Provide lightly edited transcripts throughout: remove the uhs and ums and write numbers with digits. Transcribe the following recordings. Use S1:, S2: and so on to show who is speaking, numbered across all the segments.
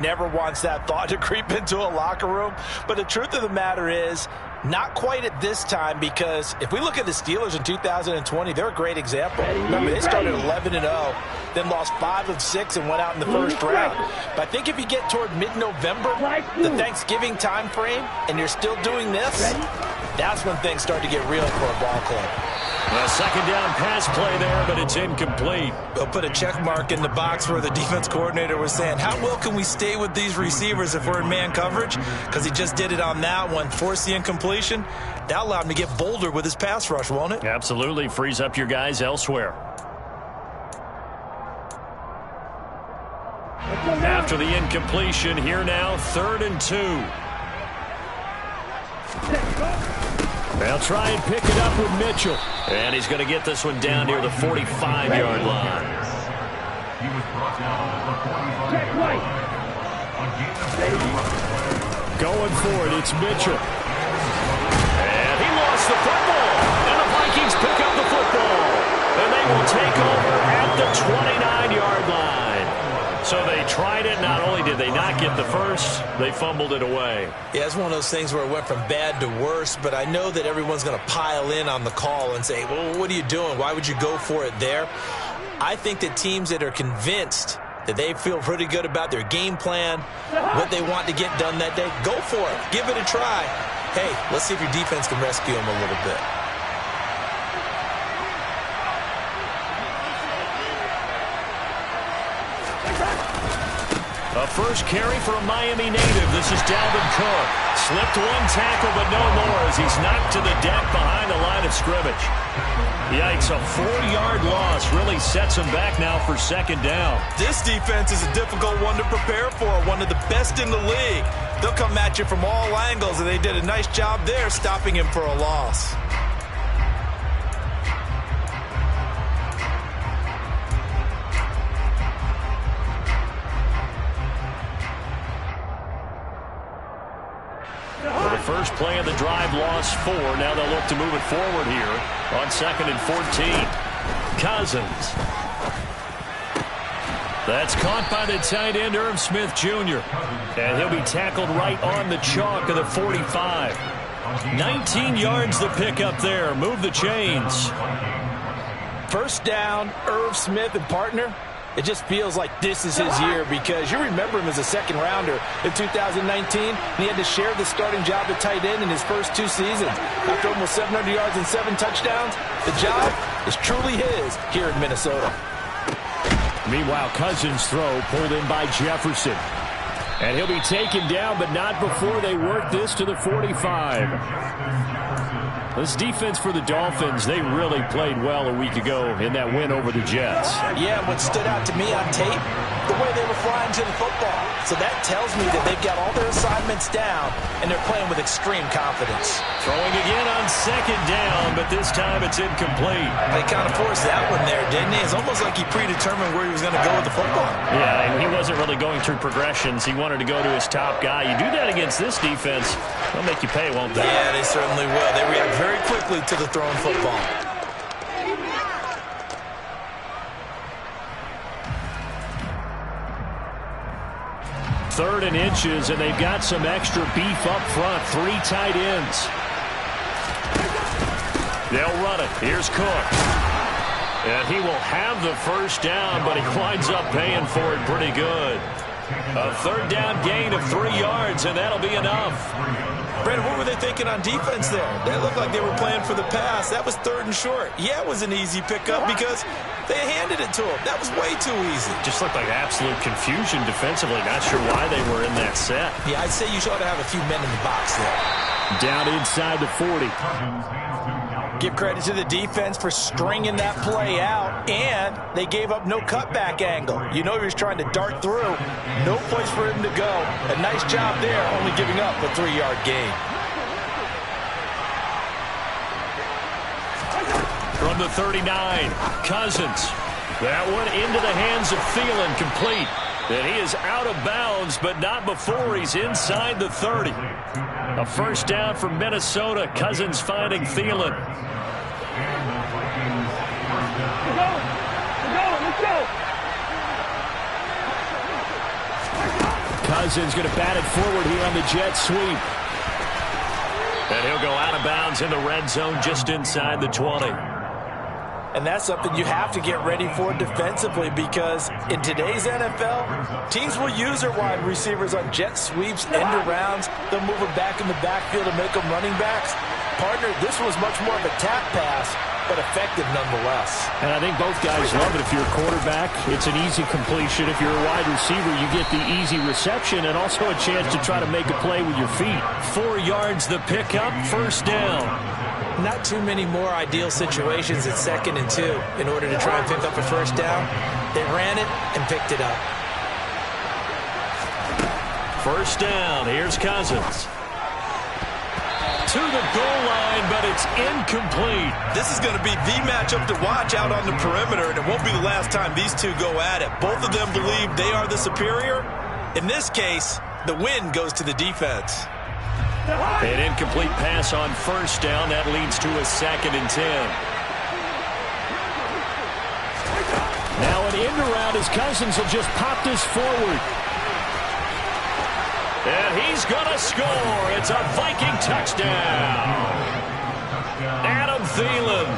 S1: Never wants that thought to creep into a locker room. But the truth of the matter is, not quite at this time, because if we look at the Steelers in 2020, they're a great example. Remember, they started 11-0, then lost 5 of 6 and went out in the first round. But I think if you get toward mid-November, the Thanksgiving time frame, and you're still doing this, that's when things start to get real for a ball club.
S2: A second down pass play there, but it's incomplete.
S1: They'll put a check mark in the box where the defense coordinator was saying, how well can we stay with these receivers if we're in man coverage? Because he just did it on that one, forced the incompletion. That allowed him to get bolder with his pass rush, won't it?
S2: Absolutely. Frees up your guys elsewhere. After the incompletion, here now, 3rd and 2. They'll try and pick it up with Mitchell. And he's going to get this one down near the 45-yard line. Going for it, it's Mitchell. And he lost the football. And the Vikings pick up the football. And they will take over at the 29-yard line. So they tried it. Not only did they not get the first, they fumbled it away.
S1: Yeah, it's one of those things where it went from bad to worse, but I know that everyone's going to pile in on the call and say, well, what are you doing? Why would you go for it there? I think that teams that are convinced that they feel pretty good about their game plan, what they want to get done that day, go for it. Give it a try. Hey, let's see if your defense can rescue them a little bit.
S2: A first carry for a Miami native. This is Dalvin Cook. Slipped one tackle, but no more as he's knocked to the deck behind the line of scrimmage. Yikes, a 4-yard loss really sets him back now for second down.
S1: This defense is a difficult one to prepare for, one of the best in the league. They'll come at you from all angles, and they did a nice job there stopping him for a loss.
S2: First play of the drive, lost 4. Now they'll look to move it forward here on 2nd and 14. Cousins. That's caught by the tight end, Irv Smith Jr. And he'll be tackled right on the chalk of the 45. 19 yards the pick up there. Move the chains.
S1: First down, Irv Smith and partner. It just feels like this is his year because you remember him as a second-rounder in 2019, and he had to share the starting job at tight end in his first 2 seasons. After almost 700 yards and 7 touchdowns, the job is truly his here in Minnesota.
S2: Meanwhile, Cousins' throw pulled in by Jefferson. And he'll be taken down, but not before they work this to the 45. This defense for the Dolphins, they really played well a week ago in that win over the Jets.
S1: Yeah, what stood out to me on tape, the way they were flying to the football. So that tells me that they've got all their assignments down, and they're playing with extreme confidence.
S2: Throwing again on second down, but this time it's incomplete.
S1: They kind of forced that one there, didn't he? It's almost like he predetermined where he was going to go with the football.
S2: Yeah, he wasn't really going through progressions. He wanted to go to his top guy. You do that against this defense, they'll make you pay, won't they?
S1: Yeah, they certainly will. They react very quickly to the thrown football.
S2: Third and inches, and they've got some extra beef up front. 3 tight ends. They'll run it. Here's Cook. And he will have the first down, but he winds up paying for it pretty good. A third down gain of 3 yards, and that'll be enough.
S1: Brandon, what were they thinking on defense there? They looked like they were playing for the pass. That was 3rd and short. Yeah, it was an easy pickup because they handed it to him. That was way too easy.
S2: Just looked like absolute confusion defensively. Not sure why they were in that set.
S1: Yeah, I'd say you ought to have a few men in the box there.
S2: Down inside the 40.
S1: Give credit to the defense for stringing that play out, and they gave up no cutback angle. You know he was trying to dart through. No place for him to go. A nice job there, only giving up a 3-yard gain.
S2: From the 39, Cousins. That one into the hands of Thielen, complete. And he is out of bounds, but not before he's inside the 30. A first down for Minnesota. Cousins finding Thielen. Cousins going to bat it forward here on the jet sweep. And he'll go out of bounds in the red zone just inside the 20.
S1: And that's something you have to get ready for defensively, because in today's NFL, teams will use their wide receivers on jet sweeps, end arounds. They'll move them back in the backfield and make them running backs. Partner, this was much more of a tap pass, but effective nonetheless.
S2: And I think both guys love it. If you're a quarterback, it's an easy completion. If you're a wide receiver, you get the easy reception and also a chance to try to make a play with your feet. 4 yards the pickup, first down.
S1: Not too many more ideal situations at 2nd and 2 in order to try and pick up a first down. They ran it and picked it up.
S2: First down, here's Cousins. To the goal line, but it's incomplete.
S1: This is going to be the matchup to watch out on the perimeter, and it won't be the last time these two go at it. Both of them believe they are the superior. In this case, the win goes to the defense.
S2: An incomplete pass on first down. That leads to a 2nd and 10. Now an end around as Cousins will just pop this forward. And he's going to score. It's a Viking touchdown. Adam Thielen,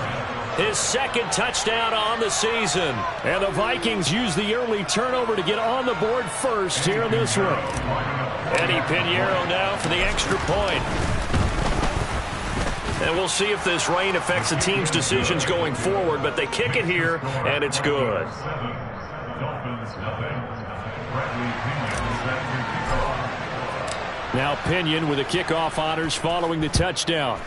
S2: his 2nd touchdown on the season. And the Vikings use the early turnover to get on the board first here in this one. Eddie Pinheiro now for the extra point. And we'll see if this rain affects the team's decisions going forward, but they kick it here, and it's good. Now Pinion with the kickoff honors following the touchdown.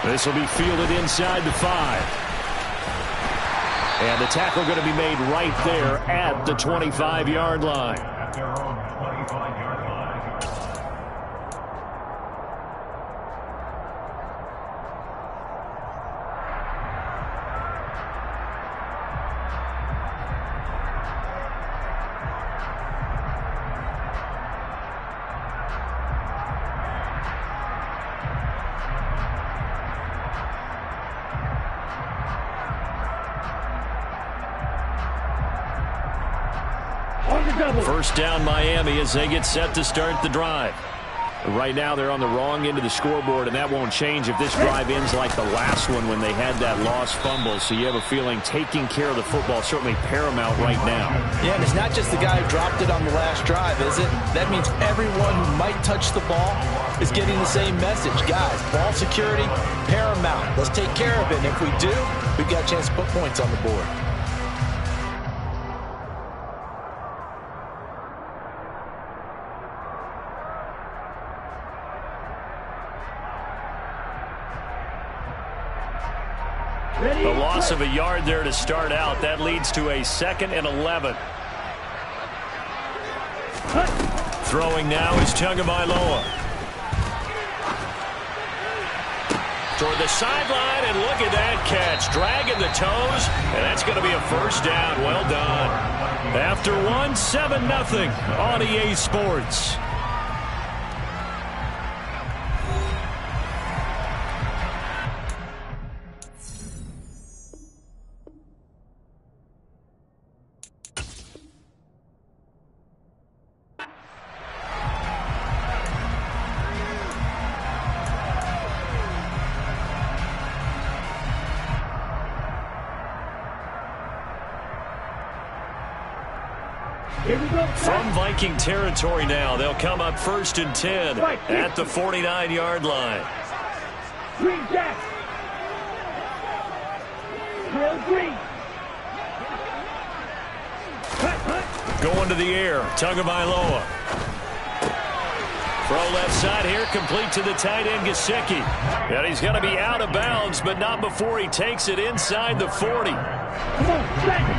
S2: This will be fielded inside the 5. And the tackle going to be made right there at the 25-yard line. First down Miami as they get set to start the drive. Right now they're on the wrong end of the scoreboard, and that won't change if this drive ends like the last one when they had that lost fumble. So you have a feeling taking care of the football is certainly paramount right now.
S1: Yeah, and it's not just the guy who dropped it on the last drive, is it? That means everyone who might touch the ball is getting the same message. Guys, ball security, paramount. Let's take care of it. And if we do, we've got a chance to put points on the board.
S2: The loss of a yard there to start out. That leads to a 2nd and 11. Throwing now is Tagovailoa. Toward the sideline, and look at that catch. Dragging the toes, and that's going to be a first down. Well done. After one, 7-0 on EA Sports. From Viking territory now, they'll come up 1st and 10 at the 49-yard line.
S3: Green Jack. Green.
S2: Going to the air, Tagovailoa. Throw left side here, complete to the tight end, Gesicki. And he's going to be out of bounds, but not before he takes it inside the 40.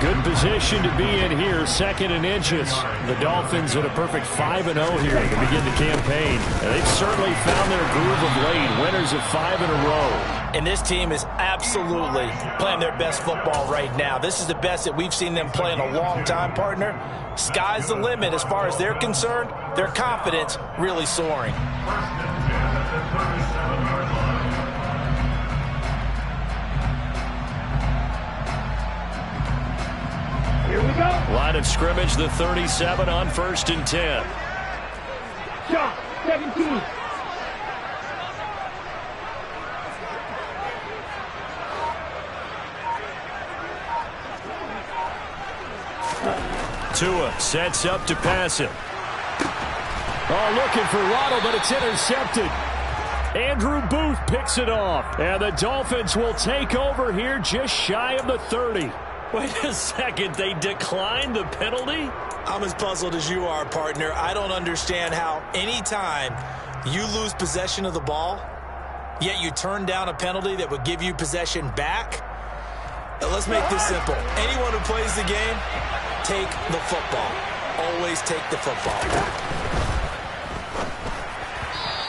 S2: Good position to be in here, 2nd and inches. The Dolphins at a perfect 5-0 here to begin the campaign. And they've certainly found their groove of late, winners of 5 in a row.
S1: And this team is absolutely playing their best football right now. This is the best that we've seen them play in a long time, partner. Sky's the limit as far as they're concerned. Their confidence really soaring.
S3: Here we go.
S2: Line of scrimmage, the 37 on 1st and 10.
S3: Shot, 17.
S2: Tua sets up to pass it. Oh, looking for Waddle, but it's intercepted. Andrew Booth picks it off. And the Dolphins will take over here just shy of the 30. Wait a second, they declined the penalty?
S1: I'm as puzzled as you are, partner. I don't understand how any time you lose possession of the ball, yet you turn down a penalty that would give you possession back. Now, let's make this simple. Anyone who plays the game, take the football. Always take the football.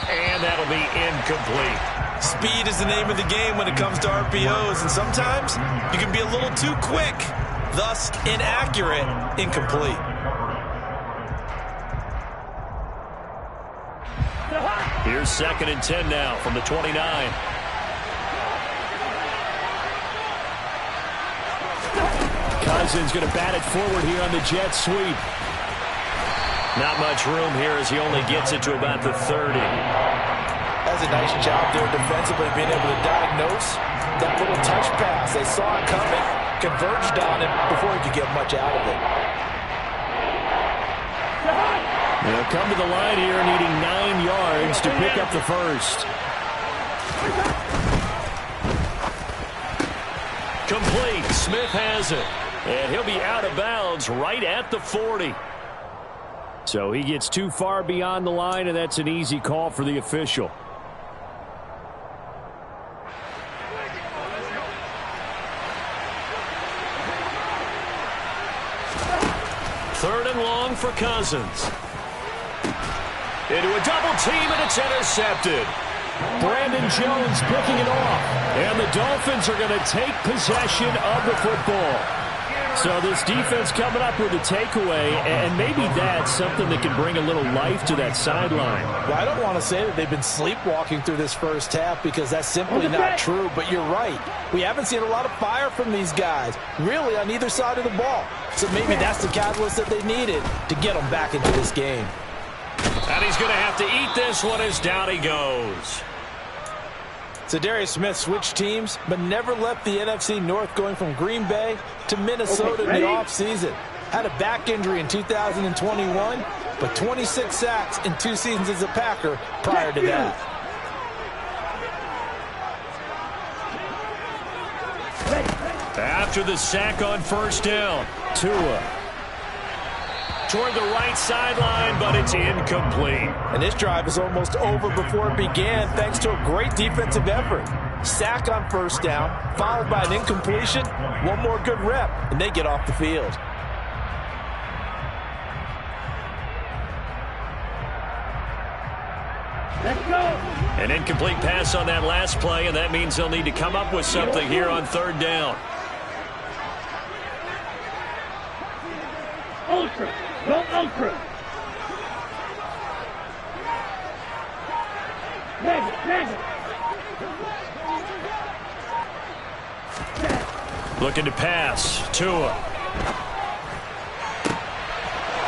S2: And that'll be incomplete.
S1: Speed is the name of the game when it comes to RPOs, and sometimes you can be a little too quick, thus inaccurate, incomplete.
S2: Here's 2nd and 10 now from the 29. Cousins going to bat it forward here on the jet sweep. Not much room here as he only gets it to about the 30.
S1: That's a nice job there defensively, being able to diagnose that little touch pass. They saw it coming, converged on it before he could get much out of it.
S2: They'll come to the line here needing 9 yards to pick up the first. Complete. Smith has it. And he'll be out of bounds right at the 40. So he gets too far beyond the line, and that's an easy call for the official. Third and long for Cousins. Into a double team, and it's intercepted. Brandon Jones picking it off. And the Dolphins are going to take possession of the football. So this defense coming up with a takeaway, and maybe that's something that can bring a little life to that sideline.
S1: Well, I don't want to say that they've been sleepwalking through this first half because that's simply not true, but you're right. We haven't seen a lot of fire from these guys, really, on either side of the ball. So maybe that's the catalyst that they needed to get them back into this game.
S2: And he's going to have to eat this one as down he goes.
S1: So Darius Smith switched teams, but never left the NFC North, going from Green Bay to Minnesota in the offseason. Had a back injury in 2021, but 26 sacks in 2 seasons as a Packer prior to that.
S2: After the sack on first down, Tua toward the right sideline, but it's incomplete.
S1: And this drive is almost over before it began, thanks to a great defensive effort. Sack on first down, followed by an incompletion, one more good rep, and they get off the field.
S3: Let's go.
S2: An incomplete pass on that last play, and that means they'll need to come up with something here on third down.
S3: Ultra. Go ultra. Mega.
S2: Looking to pass. Tua. All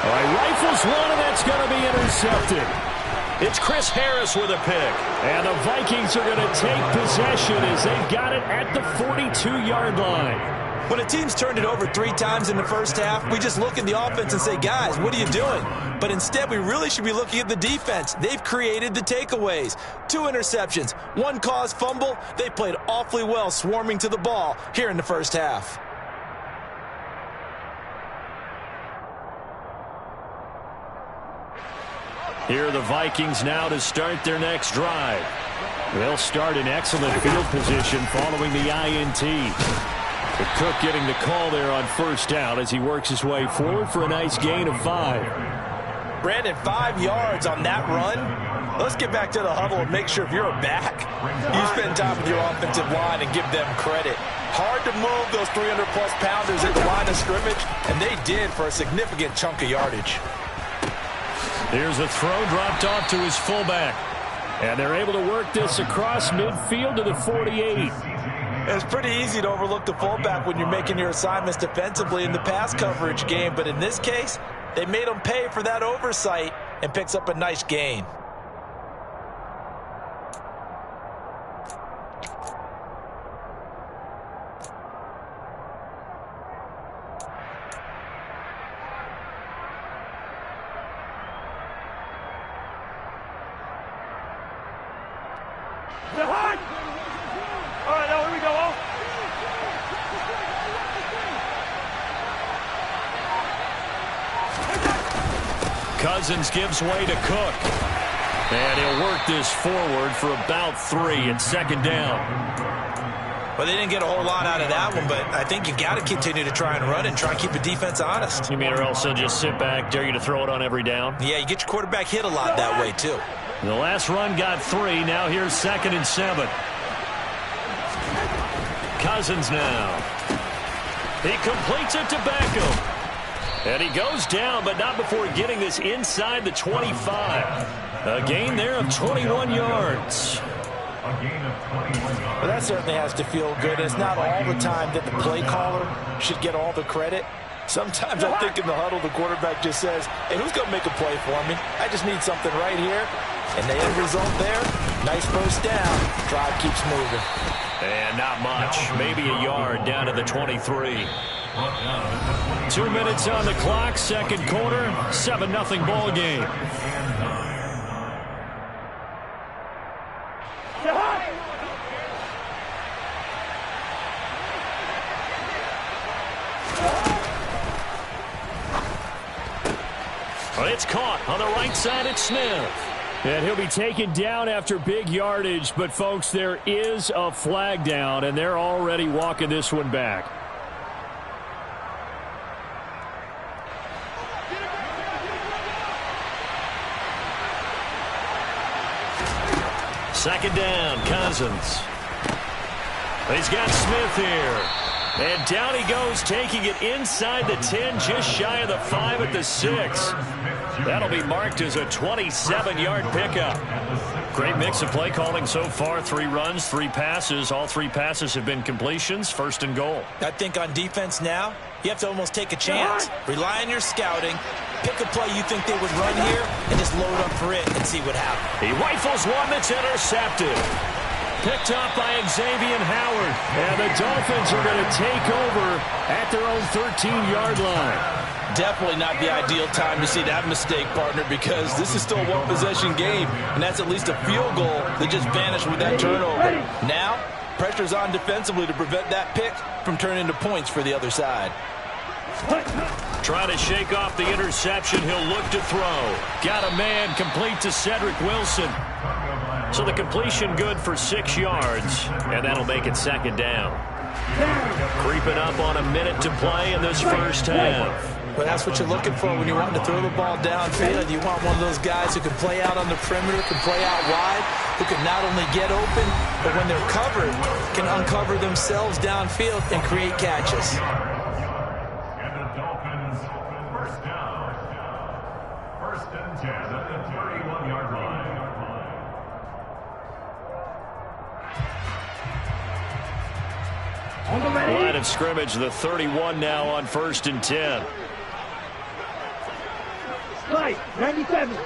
S2: right, rifles one, and that's going to be intercepted. It's Chris Harris with a pick. And the Vikings are going to take possession as they've got it at the 42-yard line.
S1: When a team's turned it over 3 times in the first half, we just look at the offense and say, guys, what are you doing? But instead, we really should be looking at the defense. They've created the takeaways. 2 interceptions, 1 caused fumble. They played awfully well swarming to the ball here in the first half.
S2: Here are the Vikings now to start their next drive. They'll start in excellent field position following the INT. But Cook getting the call there on first down as he works his way forward for a nice gain of 5.
S1: Brandon, 5 yards on that run. Let's get back to the huddle and make sure if you're a back, you spend time with your offensive line and give them credit. Hard to move those 300-plus pounders at the line of scrimmage, and they did for a significant chunk of yardage.
S2: Here's a throw dropped off to his fullback. And they're able to work this across midfield to the 48.
S1: It's pretty easy to overlook the fullback when you're making your assignments defensively in the pass coverage game, but in this case, they made him pay for that oversight and picks up a nice gain.
S3: All right, now here we go.
S2: Cousins gives way to Cook. And he'll work this forward for about 3 at second down.
S1: Well, they didn't get a whole lot out of that one, but I think you got to continue to try and run and try and keep the defense honest.
S2: You mean or else they'll just sit back, dare you to throw it on every down?
S1: Yeah, you get your quarterback hit a lot that way, too.
S2: The last run got 3. Now here's 2nd and 7. Cousins now. He completes it to Beckham. And he goes down, but not before getting this inside the 25. A gain there of 21 yards.
S1: Well, that certainly has to feel good. It's not all the time that the play caller should get all the credit. Sometimes I think in the huddle, the quarterback just says, hey, who's going to make a play for me? I just need something right here. And the end result there, nice first down. Drive keeps moving.
S2: And not much. Maybe a yard down to the 23. 2 minutes on the clock, second quarter, 7-0 ball game. It's caught on the right side. It's Smith. And he'll be taken down after big yardage. But, folks, there is a flag down, and they're already walking this one back. Second down, Cousins. He's got Smith here. And down he goes, taking it inside the 10, just shy of the 5 at the 6. That'll be marked as a 27-yard pickup. Great mix of play calling so far. 3 runs, 3 passes. All 3 passes have been completions. 1st and goal.
S1: I think on defense now, you have to almost take a chance. Rely on your scouting. Pick a play you think they would run here and just load up for it and see what happens.
S2: He rifles one that's intercepted. Picked up by Xavier Howard. And the Dolphins are going to take over at their own 13-yard line.
S1: Definitely not the ideal time to see that mistake, partner, because this is still a one-possession game, and that's at least a field goal that just vanished with that turnover. Now, pressure's on defensively to prevent that pick from turning into points for the other side.
S2: Trying to shake off the interception. He'll look to throw. Got a man complete to Cedric Wilson. So the completion good for 6 yards, and that'll make it second down. Creeping up on a minute to play in this first half.
S1: Well, that's what you're looking for when you want to throw the ball downfield. You want one of those guys who can play out on the perimeter, can play out wide, who can not only get open, but when they're covered, can uncover themselves downfield and create catches.
S4: And the Dolphins first down. 1st and 10 at the 31-yard line.
S2: Line of scrimmage, the 31 now on 1st and 10.
S3: Right, 97.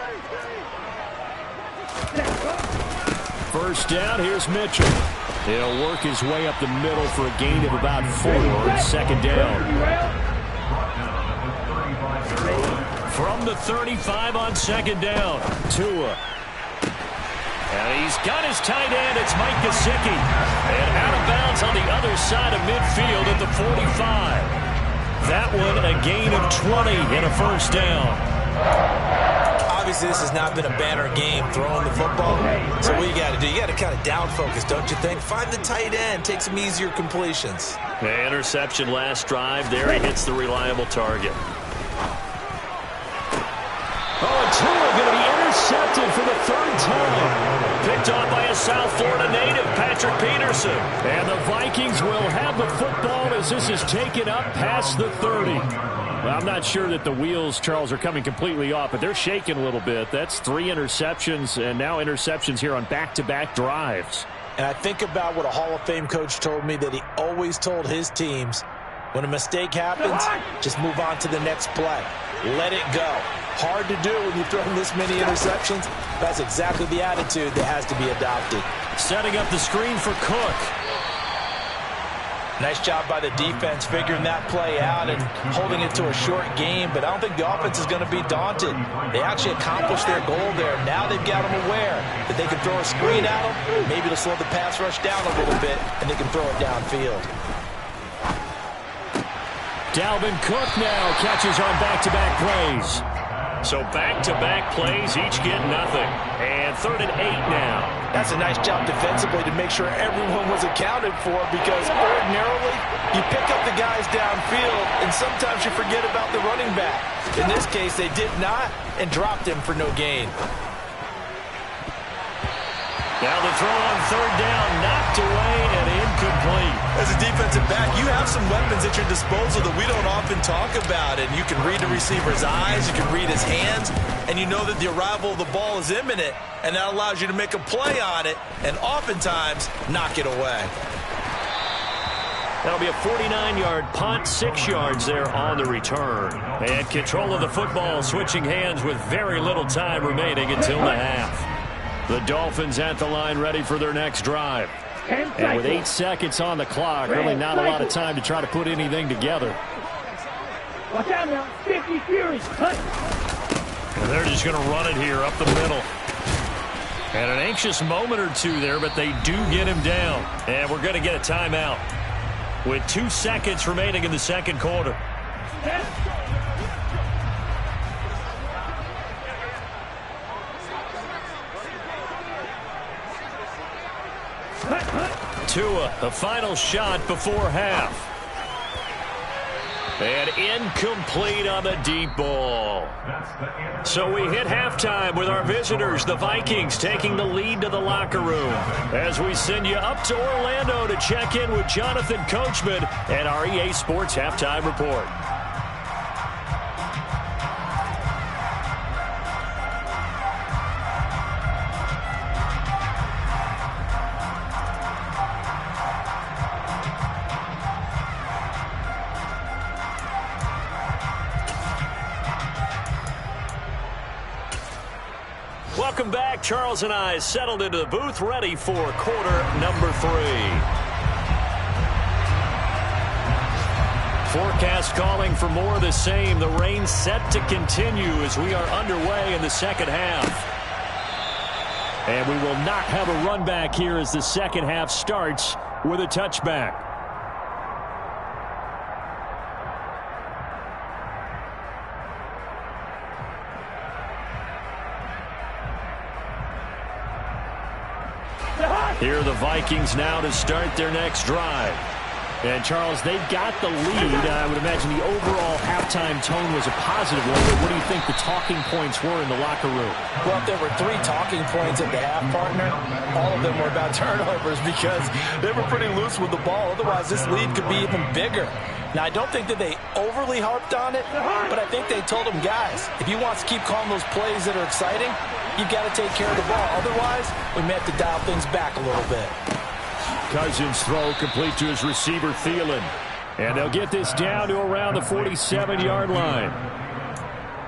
S2: First down, here's Mitchell. He'll work his way up the middle for a gain of about 4 on second down. From the 35 on second down, Tua. And he's got his tight end. It's Mike Gesicki. And out of bounds on the other side of midfield at the 45. That one a gain of 20 and a first down.
S1: Obviously, this has not been a banner game throwing the football. So what you got to do, you got to kind of down focus, don't you think? Find the tight end, take some easier completions.
S2: The interception last drive. There he hits the reliable target. Oh, and Tua going to be intercepted for the 3rd time. Picked off by a South Florida native, Patrick Peterson. And the Vikings will have the football as this is taken up past the 30. Well, I'm not sure that the wheels, Charles, are coming completely off, but they're shaking a little bit. That's 3 interceptions, and now interceptions here on back-to-back drives.
S1: And I think about what a Hall of Fame coach told me that he always told his teams, when a mistake happens, just move on to the next play. Let it go. Hard to do when you've thrown this many interceptions. That's exactly the attitude that has to be adopted.
S2: Setting up the screen for Cook.
S1: Nice job by the defense figuring that play out and holding it to a short game, but I don't think the offense is going to be daunted. They actually accomplished their goal there. Now they've got them aware that they can throw a screen at them. Maybe to slow the pass rush down a little bit, and they can throw it downfield.
S2: Dalvin Cook now catches on back-to-back plays. So back-to-back plays, each get nothing. And 3rd and 8 now.
S1: That's a nice job defensively to make sure everyone was accounted for, because ordinarily you pick up the guys downfield and sometimes you forget about the running back. In this case, they did not and dropped him for no gain.
S2: Now the throw on 3rd down, knocked away and incomplete.
S1: As a defensive back, you have some weapons at your disposal that we don't often talk about. And you can read the receiver's eyes, you can read his hands, and you know that the arrival of the ball is imminent, and that allows you to make a play on it and oftentimes knock it away.
S2: That'll be a 49-yard punt, 6 yards there on the return. And control of the football switching hands with very little time remaining until the half. The Dolphins at the line ready for their next drive. And with 8 seconds on the clock, really not a lot of time to try to put anything together.
S3: Watch out now. 50 Fury.
S2: And they're just going to run it here up the middle. And an anxious moment or two there, but they do get him down. And we're going to get a timeout with 2 seconds remaining in the second quarter. Tua, the final shot before half. And incomplete on the deep ball. So we hit halftime with our visitors, the Vikings, taking the lead to the locker room. As we send you up to Orlando to check in with Jonathan Coachman and our EA Sports Halftime Report. Welcome back. Charles and I settled into the booth, ready for quarter number 3. Forecast calling for more of the same. The rain set to continue as we are underway in the second half. And we will not have a run back here as the second half starts with a touchback. Here are the Vikings now to start their next drive. And, Charles, they've got the lead. I would imagine the overall halftime tone was a positive one, but what do you think the talking points were in the locker room?
S1: Well, if there were 3 talking points at the half, partner, all of them were about turnovers because they were pretty loose with the ball. Otherwise, this lead could be even bigger. Now, I don't think that they overly harped on it, but I think they told them, guys, if you want to keep calling those plays that are exciting, you've got to take care of the ball. Otherwise, we may have to dial things back a little bit.
S2: Cousins' throw complete to his receiver, Thielen. And they'll get this down to around the 47-yard line.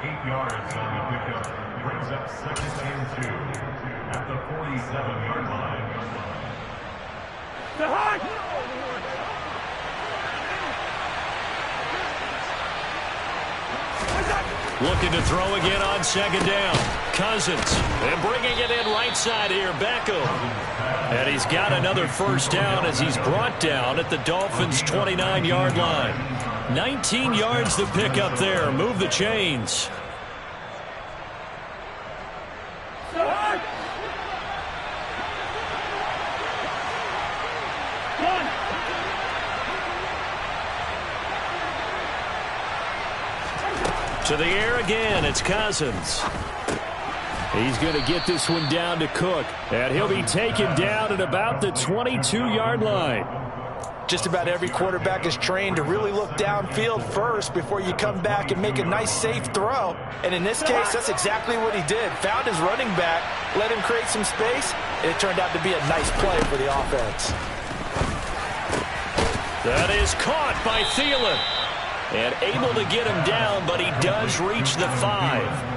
S4: 8 yards on the pickup. Brings up 2nd and 2 at the 47-yard line.
S2: Looking to throw again on 2nd down. Cousins, and bringing it in right side here, Beckham. And he's got another first down as he's brought down at the Dolphins' 29-yard line. 19 yards to pick up there. Move the chains. To the air again, it's Cousins. He's going to get this one down to Cook, and he'll be taken down at about the 22-yard line.
S1: Just about every quarterback is trained to really look downfield first before you come back and make a nice, safe throw. And in this case, that's exactly what he did. Found his running back, let him create some space, and it turned out to be a nice play for the offense.
S2: That is caught by Thielen. And able to get him down, but he does reach the 5.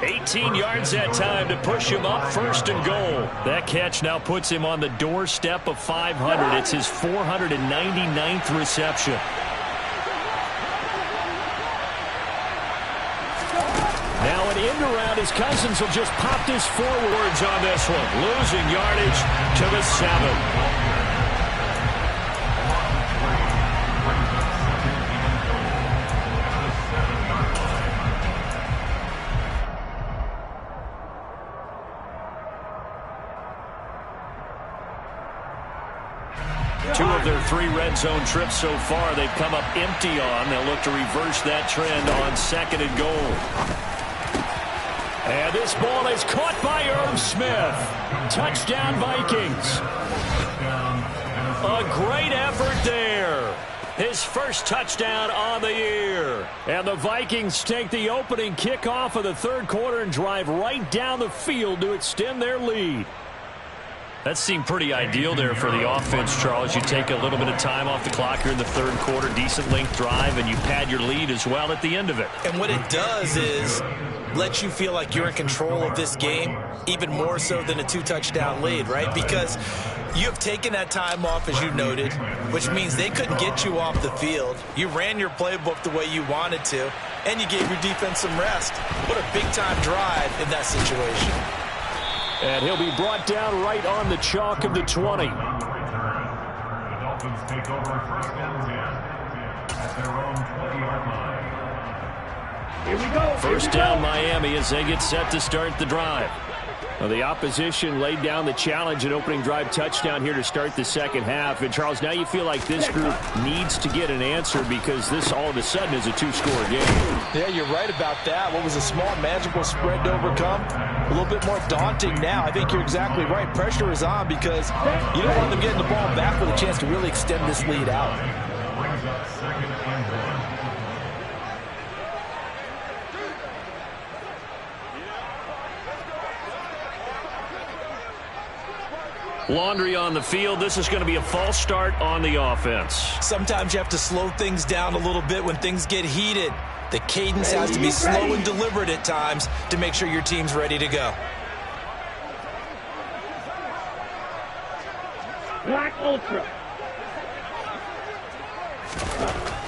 S2: 18 yards that time to push him up, 1st and goal. That catch now puts him on the doorstep of 500. It's his 499th reception. Now an end around his Cousins will just pop this forwards on this one. Losing yardage to the 7. Two of their 3 red zone trips so far they've come up empty on. They'll look to reverse that trend on 2nd and goal. And this ball is caught by Irv Smith. Touchdown Vikings. A great effort there. His first touchdown on the year. And the Vikings take the opening kickoff of the 3rd quarter and drive right down the field to extend their lead. That seemed pretty ideal there for the offense, Charles. You take a little bit of time off the clock here in the 3rd quarter, decent length drive, and you pad your lead as well at the end of it.
S1: And what it does is let you feel like you're in control of this game, even more so than a 2-touchdown lead, right? Because you have taken that time off, as you noted, which means they couldn't get you off the field. You ran your playbook the way you wanted to, and you gave your defense some rest. What a big-time drive in that situation.
S2: And he'll be brought down right on the chalk of the 20.
S4: The Dolphins take over 1st and 10 at their own 20-yard line.
S3: Here we go.
S2: First down Miami as they get set to start the drive. Well, the opposition laid down the challenge and opening drive touchdown here to start the 2nd half. And, Charles, now you feel like this group needs to get an answer because this all of a sudden is a 2-score game.
S1: Yeah, you're right about that. What was a small, magical spread to overcome? A little bit more daunting now. I think you're exactly right. Pressure is on because you don't want them getting the ball back with a chance to really extend this lead out.
S4: Brings up 2nd and 1.
S2: Laundry on the field. This is going to be a false start on the offense.
S1: Sometimes you have to slow things down a little bit when things get heated. The cadence has to be slow and deliberate at times to make sure your team's ready to go.
S3: Black Ultra.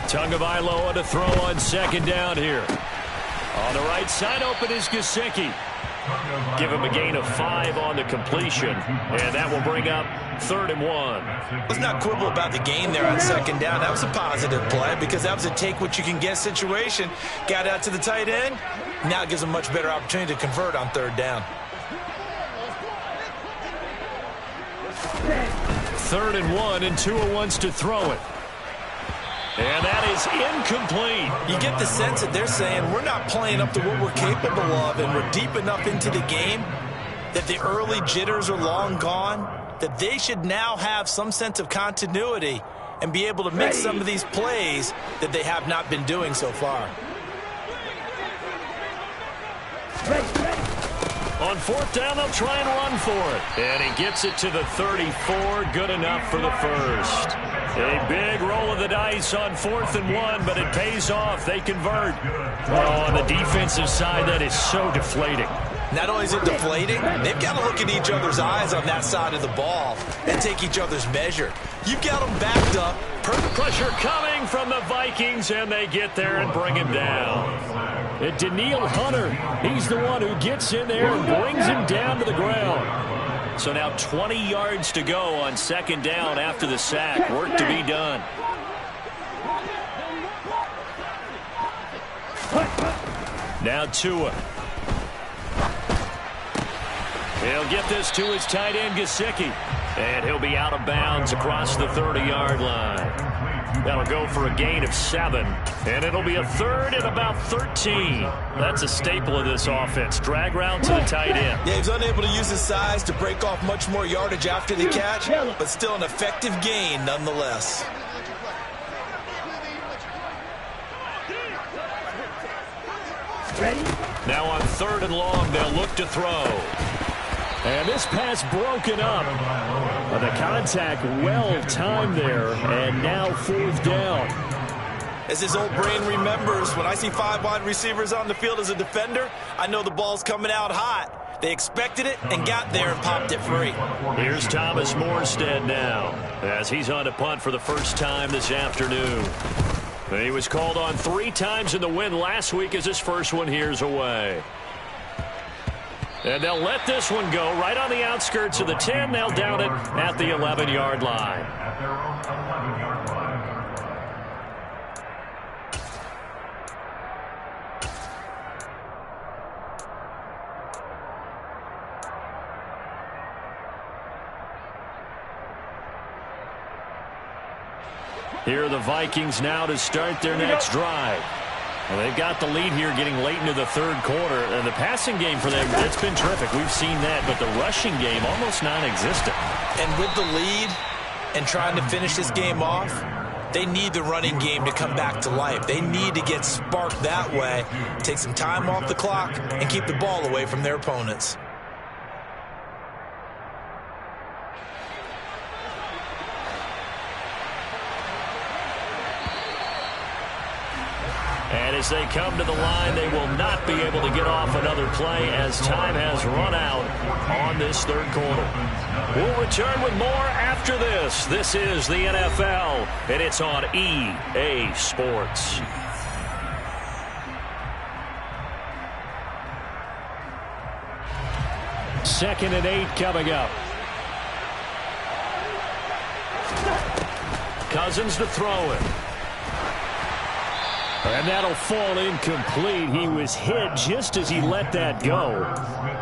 S2: Tagovailoa to throw on 2nd down here. On the right side open is Gesicki. Give him a gain of 5 on the completion, and that will bring up 3rd and 1.
S1: Let's not quibble about the gain there on 2nd down. That was a positive play because that was a take-what-you-can-get situation. Got out to the tight end. Now it gives them a much better opportunity to convert on 3rd down.
S2: 3rd and 1, and Tua wants to throw it. And that is incomplete.
S1: You get the sense that they're saying we're not playing up to what we're capable of, and we're deep enough into the game that the early jitters are long gone, that they should now have some sense of continuity and be able to make some of these plays that they have not been doing so far.
S2: On 4th down, they'll try and run for it. And he gets it to the 34. Good enough for the first. A big roll of the dice on 4th and 1, but it pays off. They convert. Oh, on the defensive side, that is so deflating.
S1: Not only is it deflating, they've got to look in each other's eyes on that side of the ball and take each other's measure. You've got them backed up.
S2: Perfect pressure coming from the Vikings, and they get there and bring him down. And Danielle Hunter, he's the one who gets in there and brings him down to the ground. So now 20 yards to go on 2nd down after the sack. Work to be done. Now Tua. He'll get this to his tight end, Gesicki. And he'll be out of bounds across the 30-yard line. That'll go for a gain of 7. And it'll be a third and about 13. That's a staple of this offense. Drag route to the tight end.
S1: Yeah, he's unable to use his size to break off much more yardage after the catch, but still an effective gain nonetheless.
S3: Ready?
S2: Now on 3rd and long, they'll look to throw. And this pass broken up. The contact well timed there, and now 4th down.
S1: As his old brain remembers, when I see 5 wide receivers on the field as a defender, I know the ball's coming out hot. They expected it and got there and popped it free.
S2: Here's Thomas Morstead now, as he's on to punt for the first time this afternoon. He was called on 3 times in the win last week as his first one here's away. And they'll let this one go right on the outskirts of the 10. They'll down it at the 11-yard line.
S4: At their own 11-yard line.
S2: Here are the Vikings now to start their next drive. Well, they've got the lead here getting late into the 3rd quarter. And the passing game for them, it's been terrific. We've seen that, but the rushing game almost non-existent.
S1: And with the lead and trying to finish this game off, they need the running game to come back to life. They need to get sparked that way, take some time off the clock, and keep the ball away from their opponents.
S2: And as they come to the line, they will not be able to get off another play as time has run out on this 3rd quarter. We'll return with more after this. This is the NFL, and it's on EA Sports. Second and 8 coming up. Cousins to throw it. And that'll fall incomplete. He was hit just as he let that go.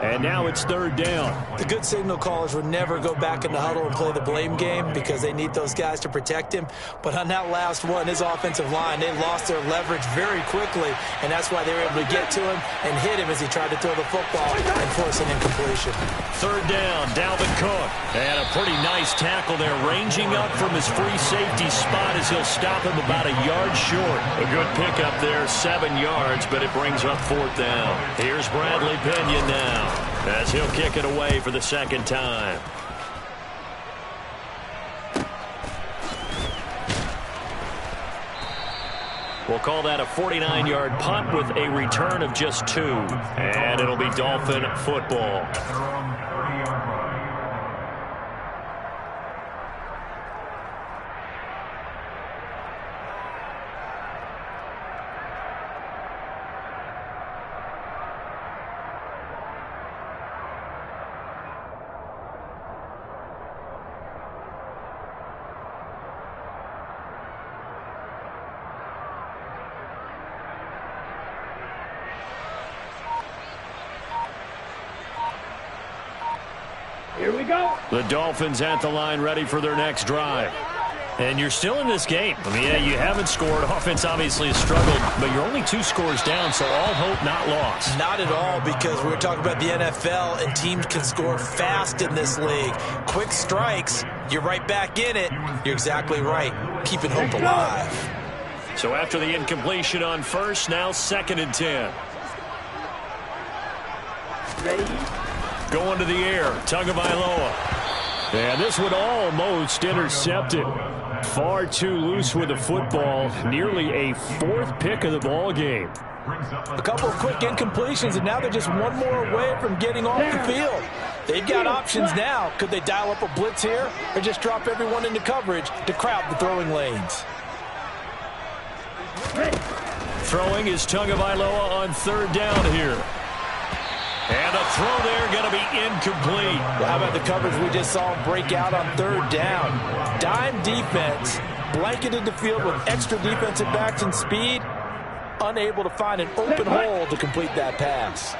S2: And now it's 3rd down.
S1: The good signal callers would never go back in the huddle and play the blame game because they need those guys to protect him. But on that last one, his offensive line, they lost their leverage very quickly, and that's why they were able to get to him and hit him as he tried to throw the football and force an incompletion.
S2: 3rd down, Dalvin Cook. And a pretty nice tackle there, ranging up from his free safety spot as he'll stop him about a yard short. A good pickup there, 7 yards, but it brings up 4th down. Here's Bradley Pinion now, as he'll kick it away for the 2nd time. We'll call that a 49-yard punt with a return of just 2. And it'll be Dolphin football.
S4: At their own 30-yard line.
S3: Here we go.
S2: The Dolphins at the line ready for their next drive. And you're still in this game. I mean, yeah, you haven't scored. Offense obviously has struggled, but you're only 2 scores down, so all hope not lost.
S1: Not at all, because we were talking about the NFL, and teams can score fast in this league. Quick strikes, you're right back in it. You're exactly right. Keeping hope alive.
S2: So after the incompletion on 1st, now 2nd and 10.
S3: Ready?
S2: Going to the air, Tagovailoa. And this one almost intercepted. Far too loose with the football. Nearly a 4th pick of the ball game.
S1: A couple of quick incompletions, and now they're just one more away from getting off the field. They've got options now. Could they dial up a blitz here or just drop everyone into coverage to crowd the throwing lanes?
S2: Throwing is Tagovailoa on 3rd down here. And a throw there going to be incomplete.
S1: Well, how about the coverage we just saw break out on 3rd down? Dime defense, blanketed the field with extra defensive backs and speed, unable to find an open hole to complete that pass.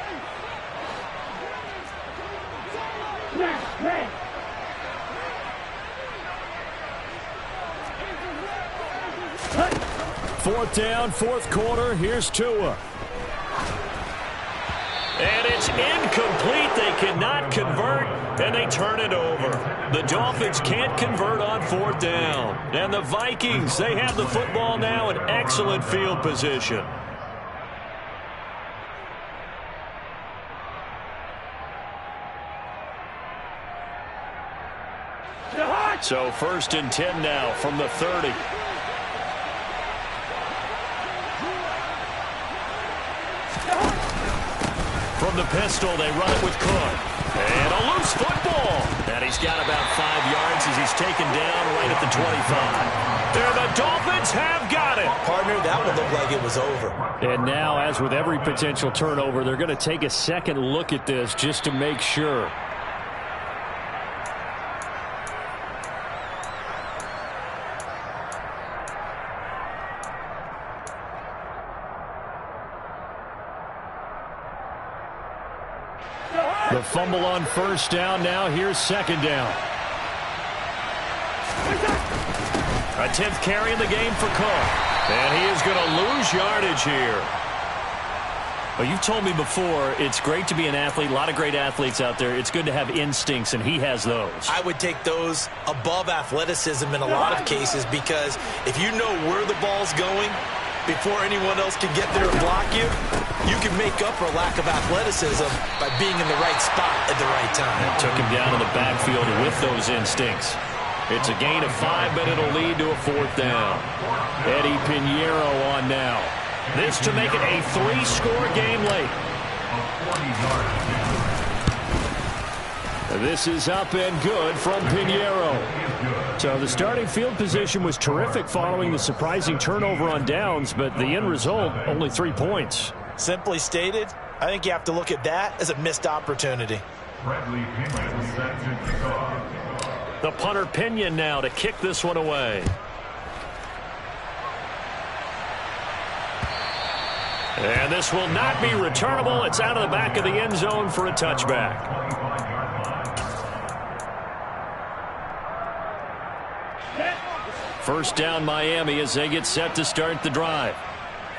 S2: 4th down, 4th quarter. Here's Tua. And it's incomplete. They cannot convert, and they turn it over. The Dolphins can't convert on 4th down. And the Vikings, they have the football now in excellent field position. So 1st and 10 now from the 30. From the pistol, they run it with Cook. And a loose football. And he's got about 5 yards as he's taken down right at the 25. There, the Dolphins have got it.
S1: Partner, that one looked like it was over.
S2: And now, as with every potential turnover, they're going to take a second look at this just to make sure. The fumble on 1st down. Now here's 2nd down. A 10th carry in the game for Cook. And he is going to lose yardage here. Well, you've told me before, it's great to be an athlete. A lot of great athletes out there. It's good to have instincts, and he has those.
S1: I would take those above athleticism in a lot of cases, because if you know where the ball's going before anyone else can get there and block you, you can make up for a lack of athleticism by being in the right spot at the right time.
S2: And took him down in the backfield with those instincts. It's a gain of 5, but it'll lead to a 4th down. Eddie Pinheiro on now. This to make it a 3-score game late. This is up and good from Pinheiro. So the starting field position was terrific following the surprising turnover on downs, but the end result, only 3 points.
S1: Simply stated, I think you have to look at that as a missed opportunity.
S2: The punter Pinion now to kick this one away. And this will not be returnable. It's out of the back of the end zone for a touchback. First down Miami as they get set to start the drive.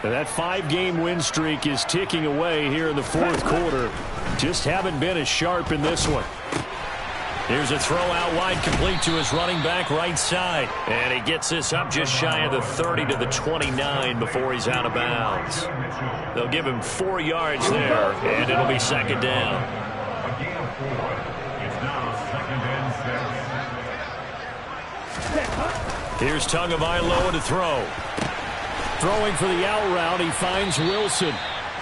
S2: That 5-game win streak is ticking away here in the 4th quarter. Just haven't been as sharp in this one. Here's a throw out wide, complete to his running back right side. And he gets this up just shy of the 30 to the 29 before he's out of bounds. They'll give him 4 yards there, and it'll be 2nd down.
S4: A gain of 4. It's now 2nd and 6.
S2: Here's Tagovailoa to throw. Throwing for the out route, he finds Wilson.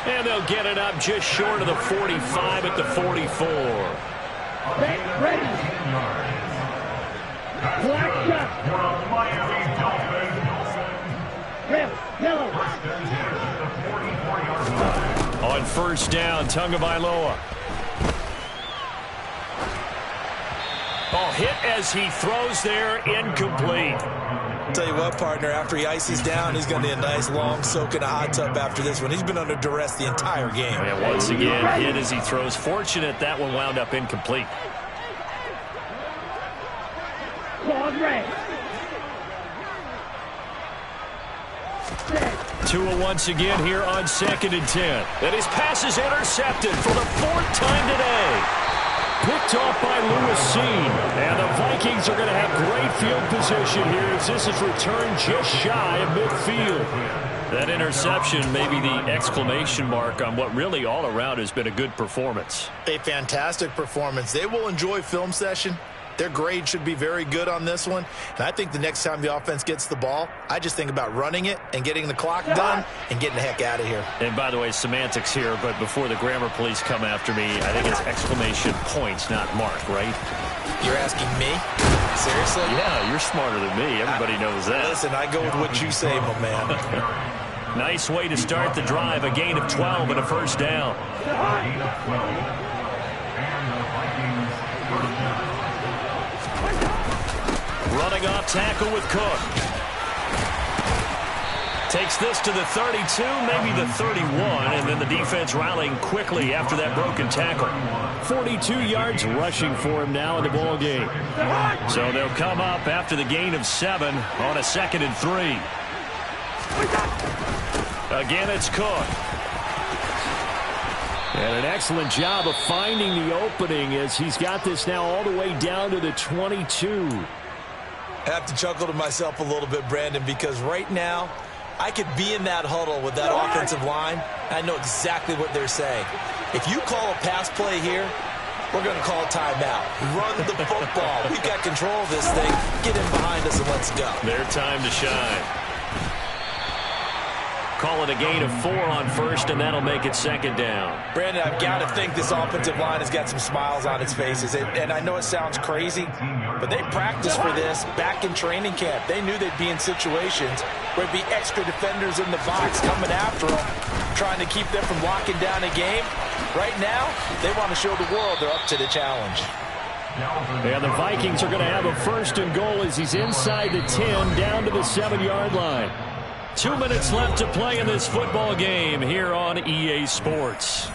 S2: And they'll get it up just short of the 45 at the 44.
S3: Ready. Black shot.
S4: For a Miami Dolphins.
S3: Red, yellow.
S4: 1st and 10 at the 44-yard line.
S2: On 1st down, Tagovailoa. Ball hit as he throws there, incomplete.
S1: Tell you what, partner, after he ices down, he's going to need a nice long soak in a hot tub after this one. He's been under duress the entire game.
S2: And once again, hit as he throws. Fortunate that one wound up incomplete. Tua once again here on 2nd and 10. And his pass is intercepted for the 4th time today. Picked off by Lewis Cine. And the Vikings are going to have great field position here as this is returned just shy of midfield. That interception may be the exclamation mark on what really all around has been a good performance.
S1: A fantastic performance. They will enjoy film session. Their grade should be very good on this one. And I think the next time the offense gets the ball, I just think about running it and getting the clock done and getting the heck out of here.
S2: And by the way, semantics here, but before the grammar police come after me, I think it's exclamation points, not mark, right?
S1: You're asking me? Seriously?
S2: Yeah, you're smarter than me. Everybody knows that.
S1: Listen, I go with what you say, my man.
S2: Nice way to start the drive. A gain of 12 and a 1st down.
S4: Gain of 12. And the Vikings first down.
S2: Running off tackle with Cook. Takes this to the 32, maybe the 31, and then the defense rallying quickly after that broken tackle. 42 yards rushing for him now in the ball game. So they'll come up after the gain of 7 on a 2nd and 3. Again, it's Cook. And an excellent job of finding the opening as he's got this now all the way down to the 22.
S1: I have to chuckle to myself a little bit, Brandon, because right now I could be in that huddle with that offensive line. I know exactly what they're saying. If you call a pass play here, we're going to call a timeout. Run the football. We've got control of this thing. Get in behind us and let's go.
S2: Their time to shine. Call it a gain of 4 on first, and that'll make it second down.
S1: Brandon, I've got to think this offensive line has got some smiles on its faces. And I know it sounds crazy, but they practiced for this back in training camp. They knew they'd be in situations where there'd be extra defenders in the box coming after them, trying to keep them from locking down a game. Right now, they want to show the world they're up to the challenge.
S2: And the Vikings are going to have a first and goal as he's inside the 10, down to the 7-yard line. 2 minutes left to play in this football game here on EA Sports.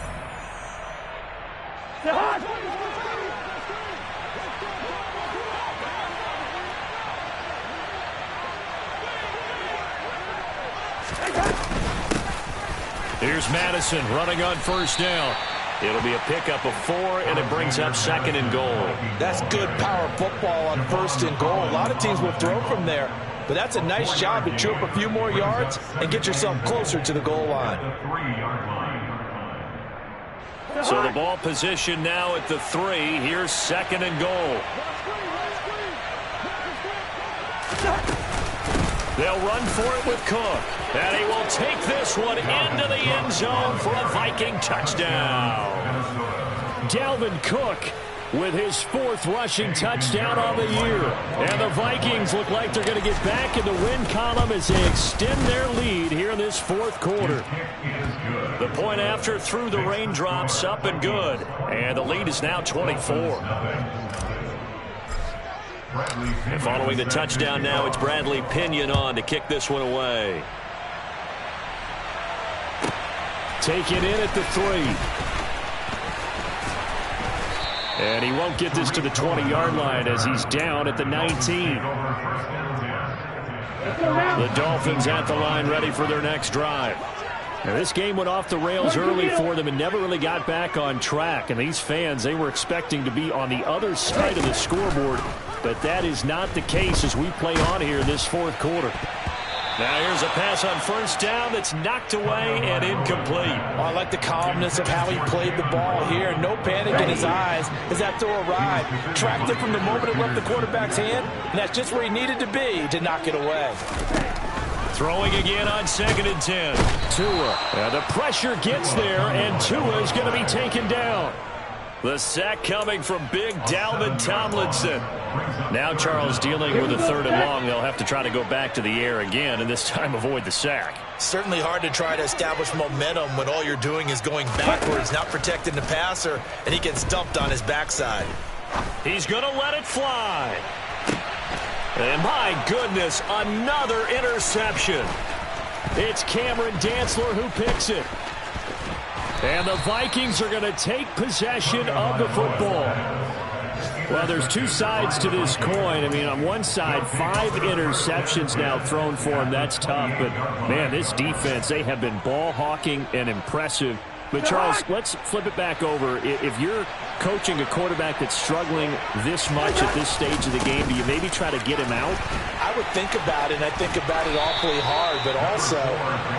S2: Here's Madison running on first down. It'll be a pickup of 4, and it brings up second and goal.
S1: That's good power football on first and goal. A lot of teams will throw from there, but that's a nice job to chew up a few more yards and get yourself closer to the goal line.
S2: So the ball position now at the 3. Here's second and goal. They'll run for it with Cook. And he will take this one into the end zone for a Viking touchdown. Dalvin Cook with his 4th rushing touchdown on the year. And the Vikings look like they're going to get back in the win column as they extend their lead here in this 4th quarter. The point after through the raindrops, up and good. And the lead is now 24. And following the touchdown now, it's Bradley Pinion on to kick this one away. Taken in at the 3. And he won't get this to the 20-yard line as he's down at the 19. The Dolphins at the line ready for their next drive. Now, this game went off the rails early for them and never really got back on track. And these fans, they were expecting to be on the other side of the scoreboard. But that is not the case as we play on here in this 4th quarter. Now here's a pass on first down that's knocked away and incomplete.
S1: Oh, I like the calmness of how he played the ball here. No panic in his eyes as that throw arrived. Tracked it from the moment it left the quarterback's hand, and that's just where he needed to be to knock it away.
S2: Throwing again on 2nd and 10. Tua. The pressure gets there, and Tua is going to be taken down. The sack coming from big Dalvin Tomlinson. Now Charles dealing with a 3rd and long. They'll have to try to go back to the air again, and this time avoid the sack.
S1: Certainly hard to try to establish momentum when all you're doing is going backwards, not protecting the passer, and he gets dumped on his backside.
S2: He's going to let it fly. And my goodness, another interception. It's Cameron Dantzler who picks it. And the Vikings are going to take possession of the football. Well, there's 2 sides to this coin. I mean, on one side, 5 interceptions now thrown for him. That's tough. But, man, this defense, they have been ball hawking and impressive. But, Charles, let's flip it back over. If you're coaching a quarterback that's struggling this much at this stage of the game, do you maybe try to get him out?
S1: I would think about it, and I think about it awfully hard. But also,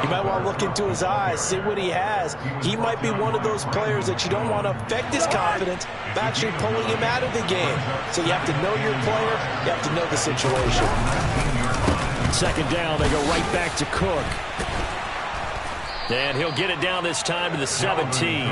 S1: you might want to look into his eyes, see what he has. He might be one of those players that you don't want to affect his confidence by actually pulling him out of the game. So you have to know your player. You have to know the situation.
S2: 2nd down, they go right back to Cook. And he'll get it down this time to the 17.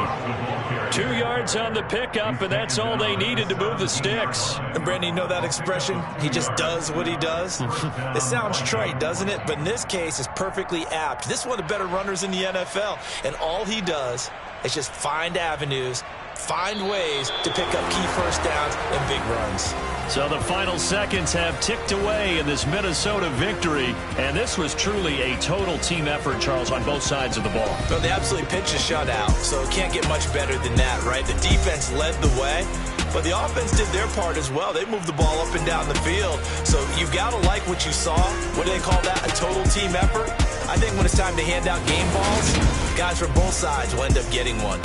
S2: 2 yards on the pickup, and that's all they needed to move the sticks.
S1: And, Brandon, you know that expression? He just does what he does? It sounds trite, doesn't it? But in this case, it's perfectly apt. This is one of the better runners in the NFL, and all he does is just find avenues, find ways to pick up key first downs and big runs.
S2: So the final seconds have ticked away in this Minnesota victory, and this was truly a total team effort, Charles, on both sides of the ball.
S1: Well, they absolutely pitched a shutout, so it can't get much better than that, right? The defense led the way, but the offense did their part as well. They moved the ball up and down the field, so you've got to like what you saw. What do they call that, a total team effort? I think when it's time to hand out game balls, guys from both sides will end up getting one.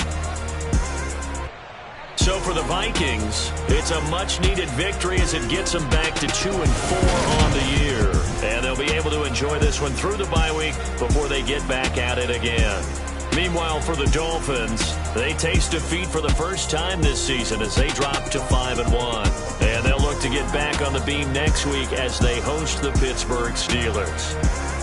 S2: So for the Vikings, it's a much-needed victory as it gets them back to 2-4 on the year. And they'll be able to enjoy this one through the bye week before they get back at it again. Meanwhile, for the Dolphins, they taste defeat for the first time this season as they drop to 5-1. And they'll look to get back on the beam next week as they host the Pittsburgh Steelers.